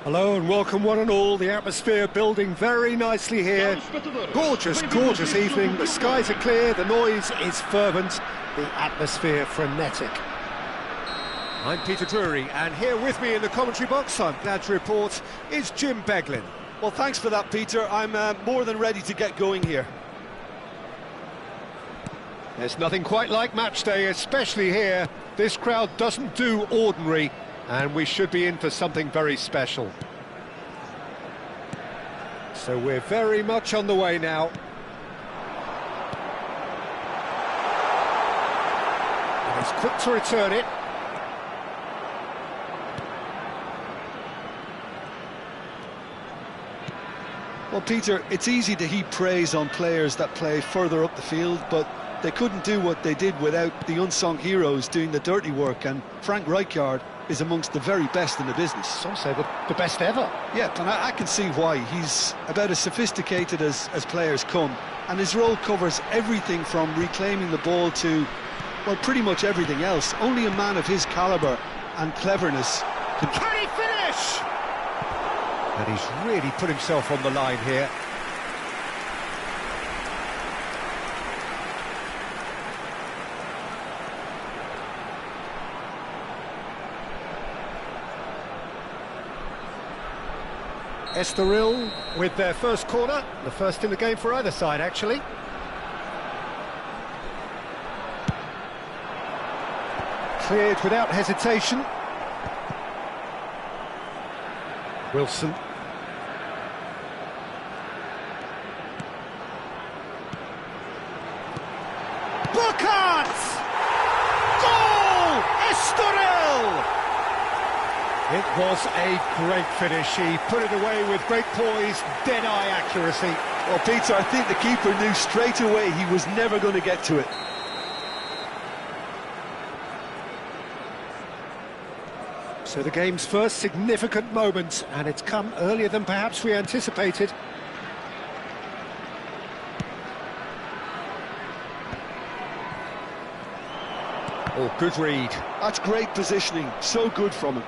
Hello and welcome one and all. The atmosphere building very nicely here. Gorgeous, gorgeous evening. The skies are clear, the noise is fervent, the atmosphere frenetic. I'm Peter Drury, and here with me in the commentary box, I'm glad to report, is Jim Beglin. Well, thanks for that, Peter. I'm more than ready to get going here. There's nothing quite like match day, especially here. This crowd doesn't do ordinary, and we should be in for something very special. So we're very much on the way now. And it's quick to return it. Well, Peter, it's easy to heap praise on players that play further up the field, but they couldn't do what they did without the unsung heroes doing the dirty work, and Frank Rijkaard is amongst the very best in the business. Some say the best ever. Yeah, and I can see why. He's about as sophisticated as players come, and his role covers everything from reclaiming the ball to, well, pretty much everything else. Only a man of his calibre and cleverness Can he finish? And he's really put himself on the line here. Estoril with their first corner, the first in the game for either side, actually. Cleared without hesitation. Wilson. Burkhardt! Goal! Estoril! It was a great finish. He put it away with great poise, dead-eye accuracy. Well, Peter, I think the keeper knew straight away he was never going to get to it. So the game's first significant moment, and it's come earlier than perhaps we anticipated. Oh, good read. That's great positioning, so good from him.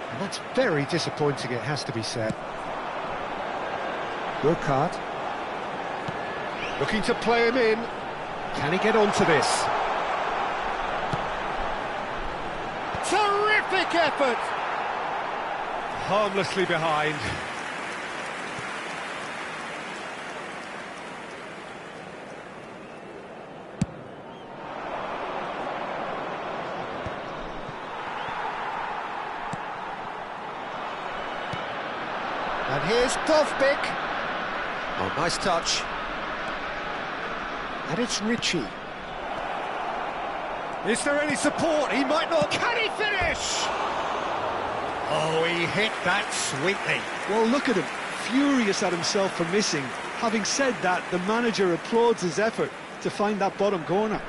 And that's very disappointing, it has to be said. Burkhardt. Looking to play him in. Can he get onto this? Terrific effort! Harmlessly behind. And here's Dovbik. Oh, nice touch. And it's Ritchie. Is there any support? He might not. Can he finish? Oh, he hit that sweetly. Well, look at him, furious at himself for missing. Having said that, the manager applauds his effort to find that bottom corner.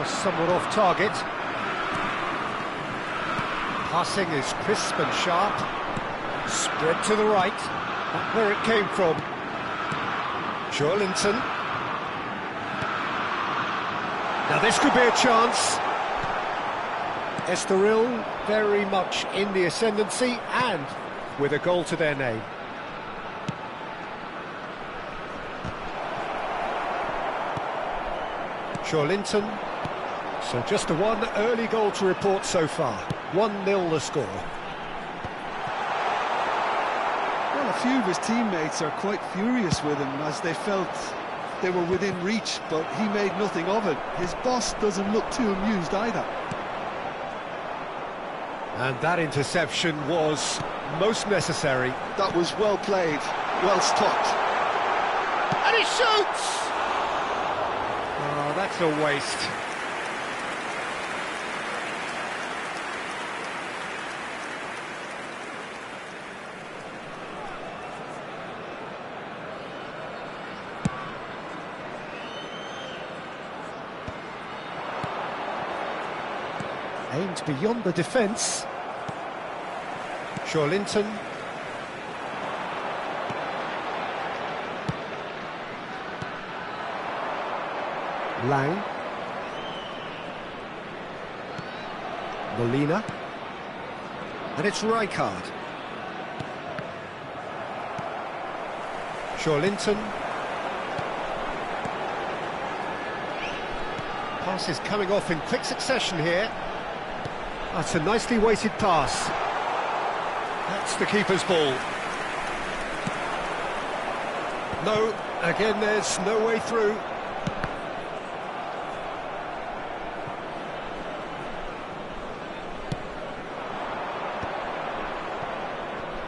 Somewhat off target. Passing is crisp and sharp. Spread to the right. Not where it came from. Joelinton. Now this could be a chance. Estoril very much in the ascendancy and with a goal to their name. Joelinton. So just the one early goal to report so far. 1-0 the score. Well, a few of his teammates are quite furious with him as they felt they were within reach, but he made nothing of it. His boss doesn't look too amused either. And that interception was most necessary. That was well played, well stopped. And he shoots! Oh, that's a waste. Aimed beyond the defence. Joelinton. Lang. Molina. And it's Rijkaard. Linton. Pass is coming off in quick succession here. That's a nicely weighted pass. That's the keeper's ball. No, again there's no way through.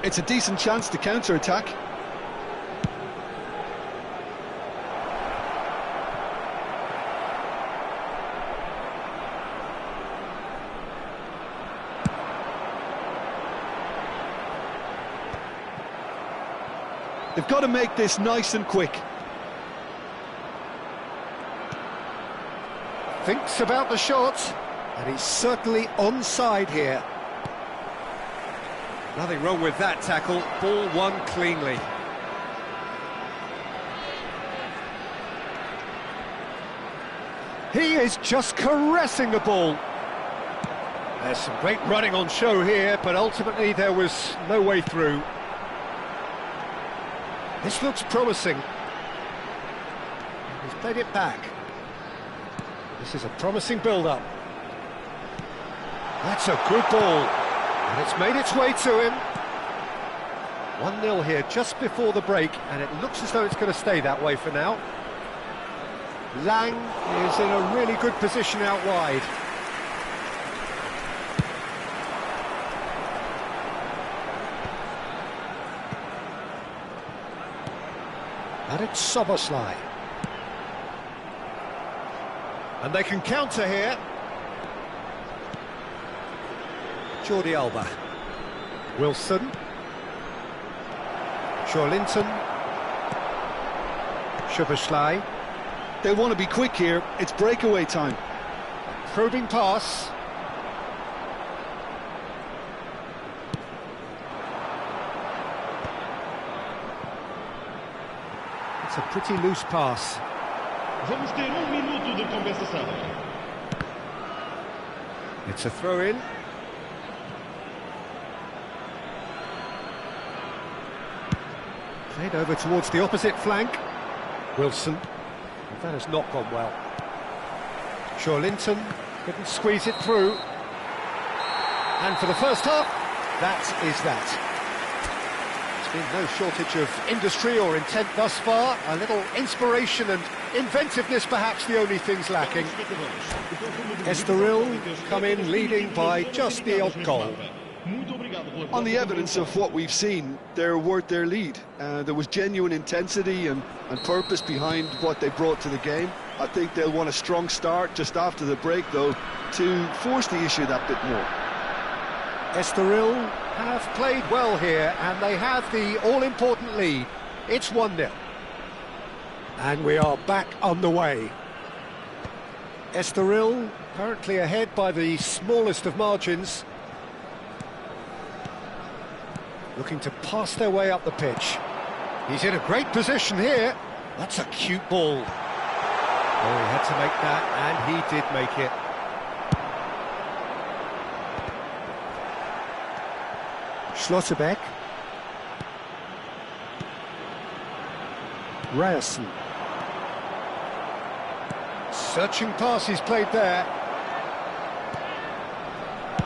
It's a decent chance to counter-attack. They've got to make this nice and quick. Thinks about the shot, and he's certainly onside here. Nothing wrong with that tackle, ball won cleanly. He is just caressing the ball. There's some great running on show here, but ultimately there was no way through. This looks promising. He's played it back. This is a promising build-up. That's a good ball. And it's made its way to him. 1-0 here just before the break, and it looks as though it's going to stay that way for now. Lang is in a really good position out wide. And it's Soboslai. And they can counter here. Jordi Alba. Wilson. Linton. Soboslai. They want to be quick here. It's breakaway time. Probing pass. It's a pretty loose pass. Vamos ter minuto de compensação. It's a throw-in. Played over towards the opposite flank. Wilson. That has not gone well. Linton couldn't squeeze it through. And for the first half, that is that. There's been no shortage of industry or intent thus far. A little inspiration and inventiveness, perhaps the only things lacking. Estoril come in leading by just the odd goal. On the evidence of what we've seen, they're worth their lead. There was genuine intensity and purpose behind what they brought to the game. I think they'll want a strong start just after the break, though, to force the issue that bit more. Estoril have played well here, and they have the all-important lead. It's 1-0. And we are back on the way. Estoril currently ahead by the smallest of margins. Looking to pass their way up the pitch. He's in a great position here. That's a cute ball. Oh, he had to make that, and he did make it. Schlotterbeck. Ryerson. Searching pass he's played there.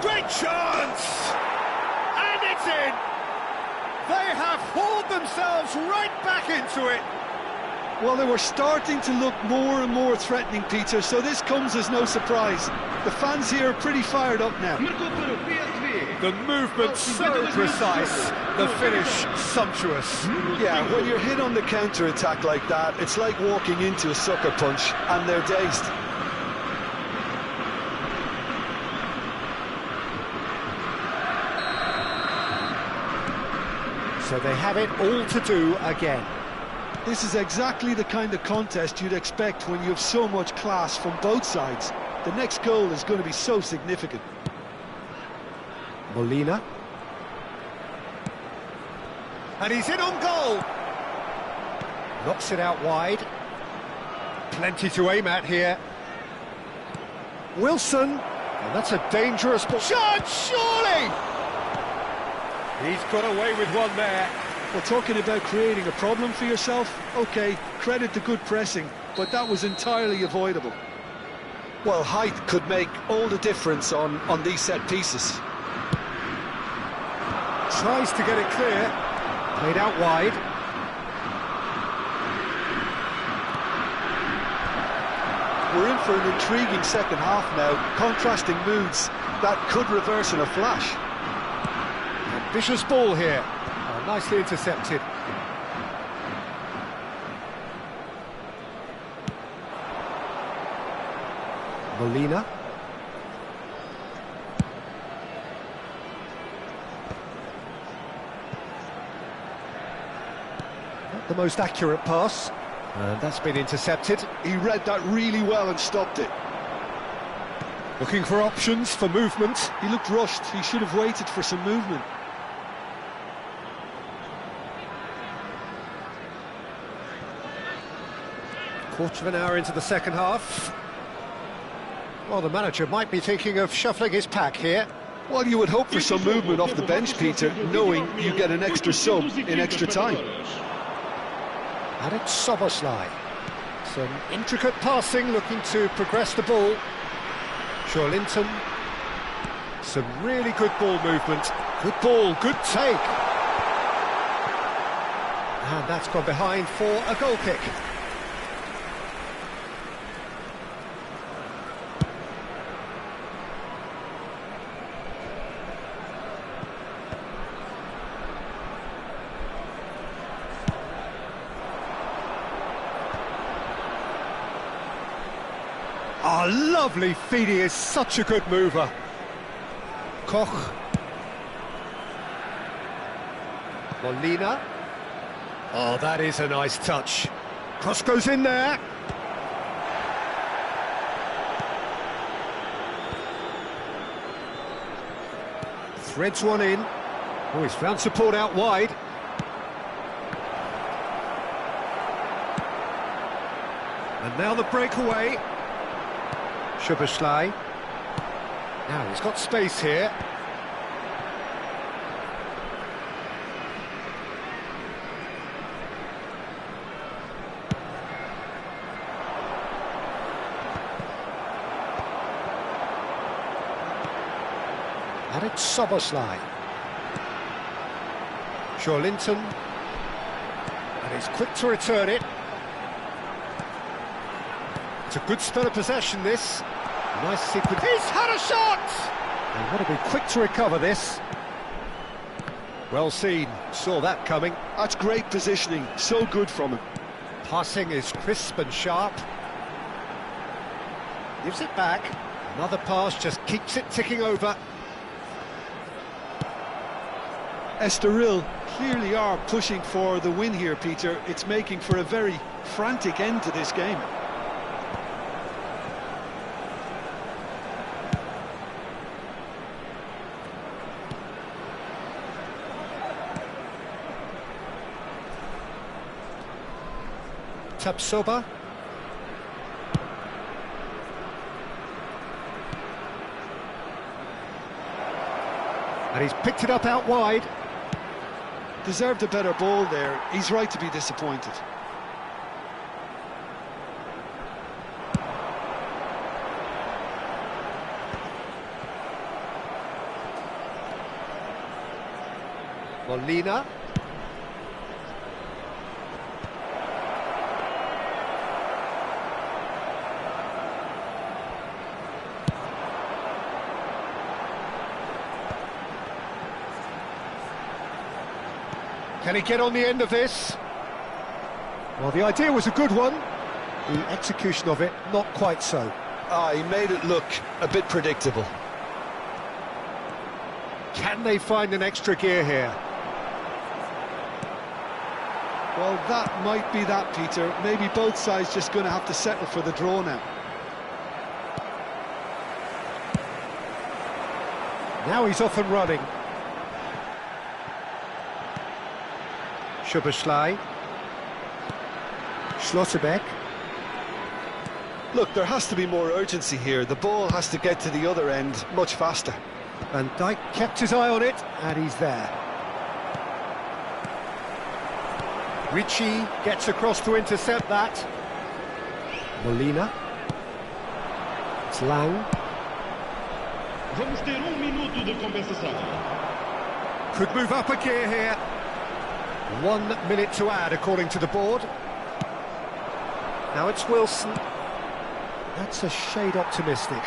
Great chance! And it's in! They have hauled themselves right back into it. Well, they were starting to look more and more threatening, Peter, so this comes as no surprise. The fans here are pretty fired up now. The movement so precise, the finish sumptuous. Yeah, when you're hit on the counter-attack like that, it's like walking into a sucker punch, and they're dazed. So they have it all to do again. This is exactly the kind of contest you'd expect when you have so much class from both sides. The next goal is going to be so significant. Molina. And he's in on goal. Knocks it out wide. Plenty to aim at here. Wilson, and that's a dangerous ball. Shot, surely! He's got away with one there. Well, talking about creating a problem for yourself, OK, credit the good pressing, but that was entirely avoidable. Well, height could make all the difference on these set pieces. Tries to get it clear. Played out wide. We're in for an intriguing second half now, contrasting moods that could reverse in a flash. Ambitious ball here. Oh, nicely intercepted. Molina. Not the most accurate pass. And that's been intercepted. He read that really well and stopped it. Looking for options for movement. He looked rushed. He should have waited for some movement. Quarter of an hour into the second half. Well, the manager might be thinking of shuffling his pack here. Well, you would hope for some movement off the bench, Peter, knowing you get an extra sub in extra time. And it's Soboslai. Some intricate passing, looking to progress the ball. Linton. Some really good ball movement. Good ball, good take. And that's gone behind for a goal kick. Oh, lovely feed, he is such a good mover. Koch. Molina. Oh, that is a nice touch. Cross goes in there. Threads one in. Oh, he's found support out wide. And now the breakaway. Szoboszlai. Now he's got space here. And it's Soboslai. Linton. And he's quick to return it. It's a good spell of possession, this. Nice sequence. He's had a shot! And want to be quick to recover this. Well seen. Saw that coming. That's great positioning. So good from him. Passing is crisp and sharp. Gives it back. Another pass just keeps it ticking over. Estoril clearly are pushing for the win here, Peter. It's making for a very frantic end to this game. Tapsoba. And he's picked it up out wide. Deserved a better ball there. He's right to be disappointed. Molina. Can he get on the end of this? Well, the idea was a good one. The execution of it, not quite so. He made it look a bit predictable. Can they find an extra gear here? Well, that might be that, Peter. Maybe both sides just going to have to settle for the draw now. Now he's off and running. Szoboszlai. Schlotterbeck. Look, there has to be more urgency here. The ball has to get to the other end much faster. Van Dijk kept his eye on it, and he's there. Ricci gets across to intercept that. Molina. It's Lang. Vamos ter minuto de compensação. Could move up a gear here. 1 minute to add, according to the board. Now it's Wilson. That's a shade optimistic.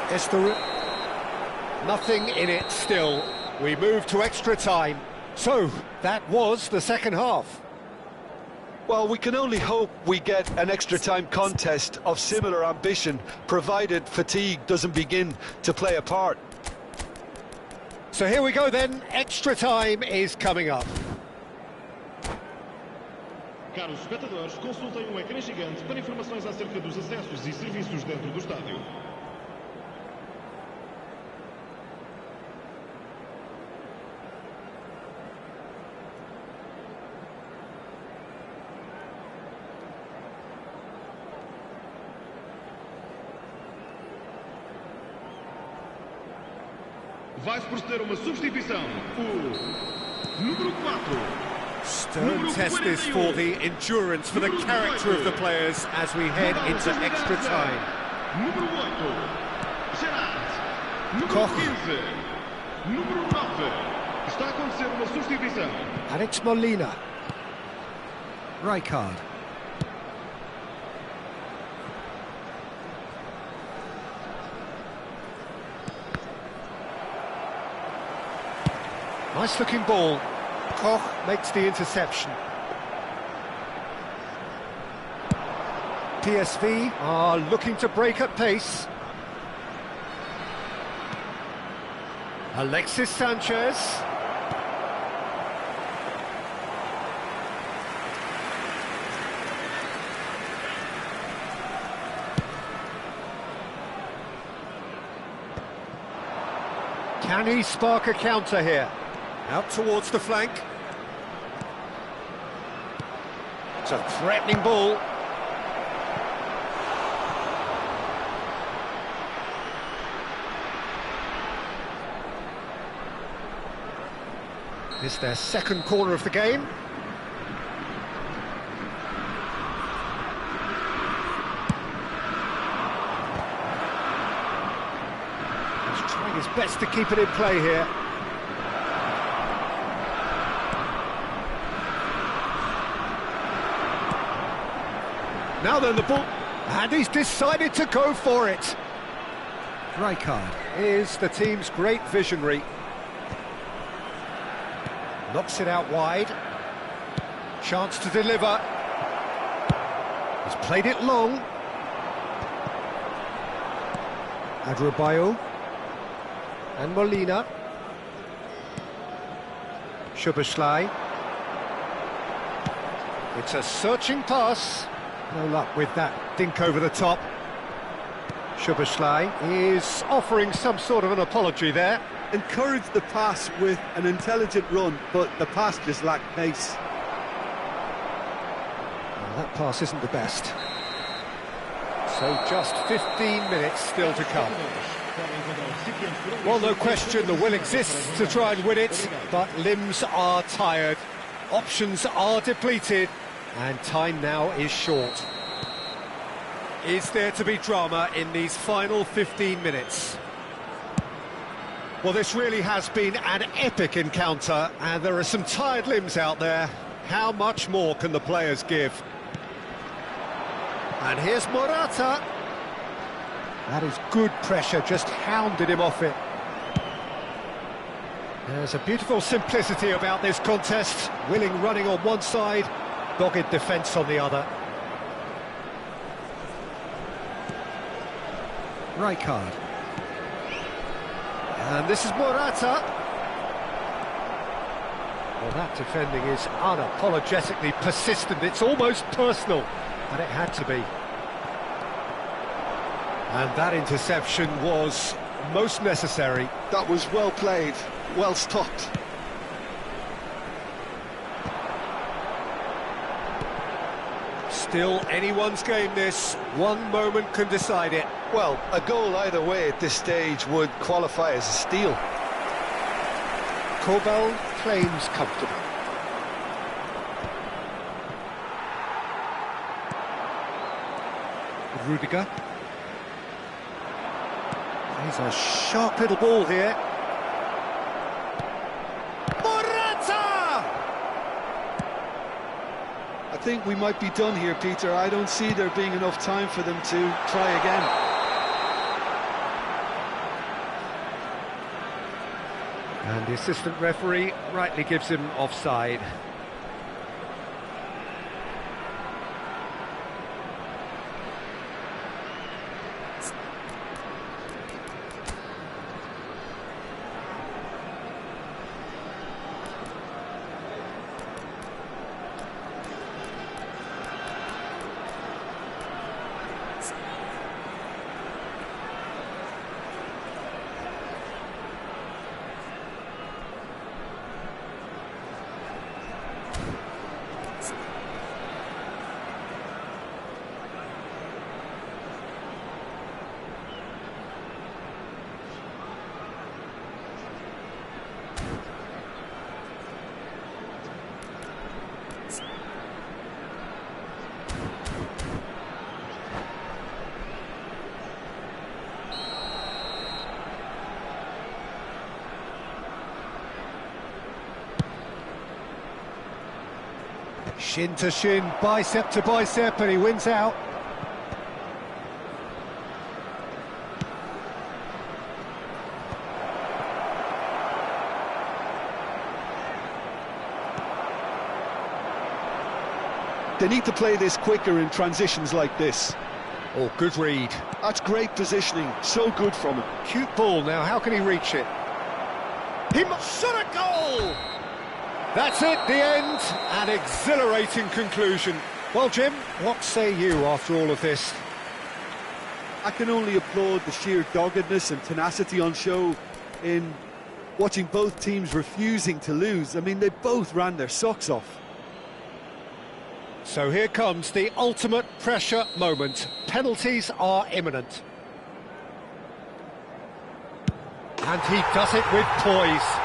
Estoril. Nothing in it still. We move to extra time. So, that was the second half. Well, we can only hope we get an extra-time contest of similar ambition, provided fatigue doesn't begin to play a part. So here we go then, extra time is coming up. Caros espectadores, consultem um ecrã gigante para informações acerca dos acessos e serviços dentro do estádio. Vai-se proceder uma substituição. O número 4. Stern test this for the endurance, for the character of the players as we head into extra time. Número 8. Gerard. Número Koch. 15. Número 9. Está a acontecer uma substituição. And it's Molina. Rijkaard. Nice looking ball. Koch makes the interception. PSV are looking to break at pace. Alexis Sanchez. Can he spark a counter here? Out towards the flank. It's a threatening ball. It's their second corner of the game. He's trying his best to keep it in play here. Now then, the ball, and he's decided to go for it. Rijkaard is the team's great visionary. Knocks it out wide. Chance to deliver. He's played it long. Adrabayo. And Molina. Szoboszlai. It's a searching pass. No luck with that dink over the top. Szoboszlai is offering some sort of an apology there. Encouraged the pass with an intelligent run, but the pass just lacked pace. Well, that pass isn't the best. So just 15 minutes still to come. Well, no question, the will exists to try and win it, but limbs are tired, options are depleted, and time now is short. Is there to be drama in these final 15 minutes? Well, this really has been an epic encounter, and there are some tired limbs out there. How much more can the players give? And here's Morata. That is good pressure, just hounded him off it. There's a beautiful simplicity about this contest. Willing running on one side, dogged defence on the other. Rijkaard. And this is Morata. Well, that defending is unapologetically persistent. It's almost personal, and it had to be. And that interception was most necessary. That was well played, well stopped. Still anyone's game this. One moment can decide it. Well, a goal either way at this stage would qualify as a steal. Korbel claims comfortable. Rudiger. He's a sharp little ball here. I think we might be done here, Peter. I don't see there being enough time for them to try again. And the assistant referee rightly gives him offside. Shin to shin, bicep to bicep, and he wins out. They need to play this quicker in transitions like this. Oh, good read. That's great positioning, so good from him. Cute ball now, how can he reach it? He must shot a goal! That's it, the end, an exhilarating conclusion. Well, Jim, what say you after all of this? I can only applaud the sheer doggedness and tenacity on show in watching both teams refusing to lose. I mean, they both ran their socks off. So here comes the ultimate pressure moment. Penalties are imminent. And he does it with poise.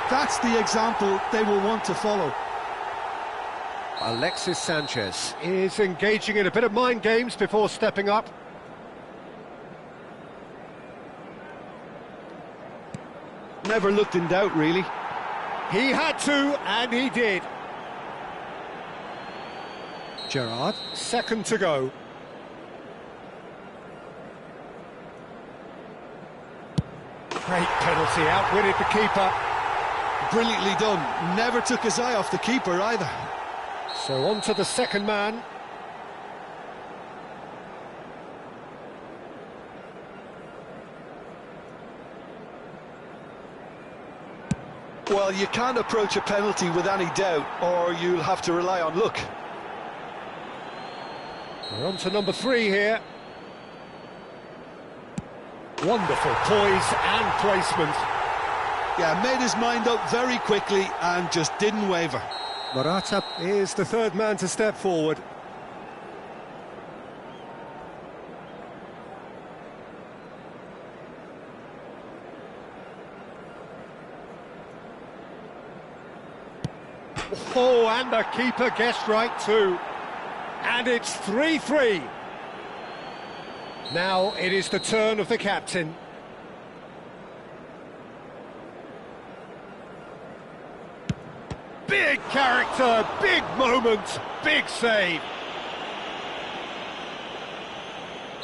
That's the example they will want to follow. Alexis Sanchez is engaging in a bit of mind games before stepping up. Never looked in doubt, really. He had to, and he did. Gerrard, second to go. Great penalty, outwitted the keeper. Brilliantly done. Never took his eye off the keeper either. So on to the second man. Well, you can't approach a penalty with any doubt, or you'll have to rely on luck. We're on to number 3 here. Wonderful poise and placement. Yeah, made his mind up very quickly and just didn't waver. Morata is the third man to step forward. Oh, and the keeper guessed right too. And it's 3-3. Now it is the turn of the captain. Big character, big moment, big save.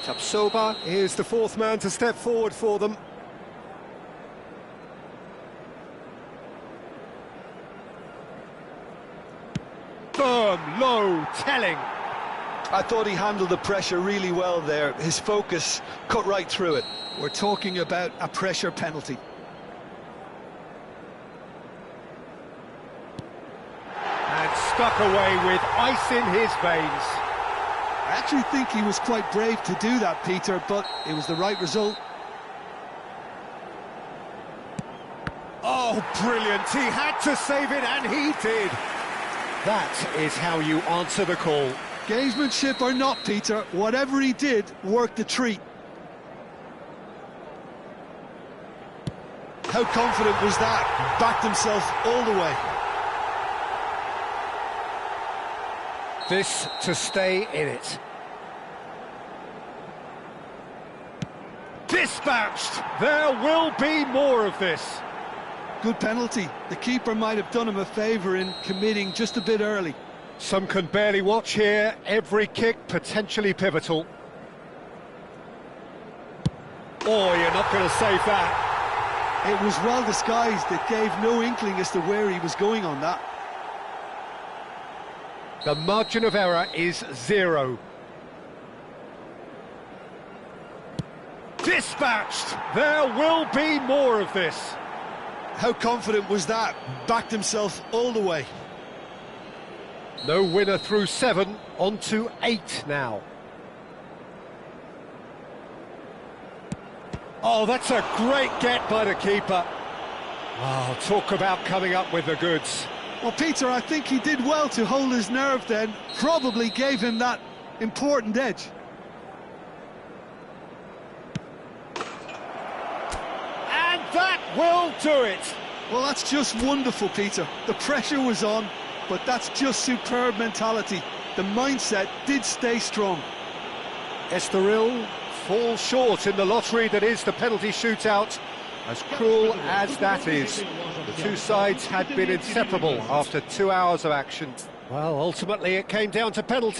Tapsoba is the fourth man to step forward for them. Firm, low, telling. I thought he handled the pressure really well there. His focus cut right through it. We're talking about a pressure penalty. And stuck away with ice in his veins. I actually think he was quite brave to do that, Peter, but it was the right result. Oh, brilliant. He had to save it, and he did. That is how you answer the call. Gamesmanship or not, Peter, whatever he did worked a treat. How confident was that? Backed himself all the way. This to stay in it. Dispatched! There will be more of this. Good penalty. The keeper might have done him a favour in committing just a bit early. Some can barely watch here. Every kick potentially pivotal. Oh, you're not going to save that. It was well disguised. It gave no inkling as to where he was going on that. The margin of error is 0. Dispatched! There will be more of this. How confident was that? Backed himself all the way. No winner through 7, on to 8 now. Oh, that's a great get by the keeper. Oh, talk about coming up with the goods. Well, Peter, I think he did well to hold his nerve then. Probably gave him that important edge. And that will do it. Well, that's just wonderful, Peter. The pressure was on, but that's just superb mentality. The mindset did stay strong. Estoril fall short in the lottery that is the penalty shootout. As cruel as that is, the two sides had been inseparable after 2 hours of action. Well, ultimately it came down to penalties.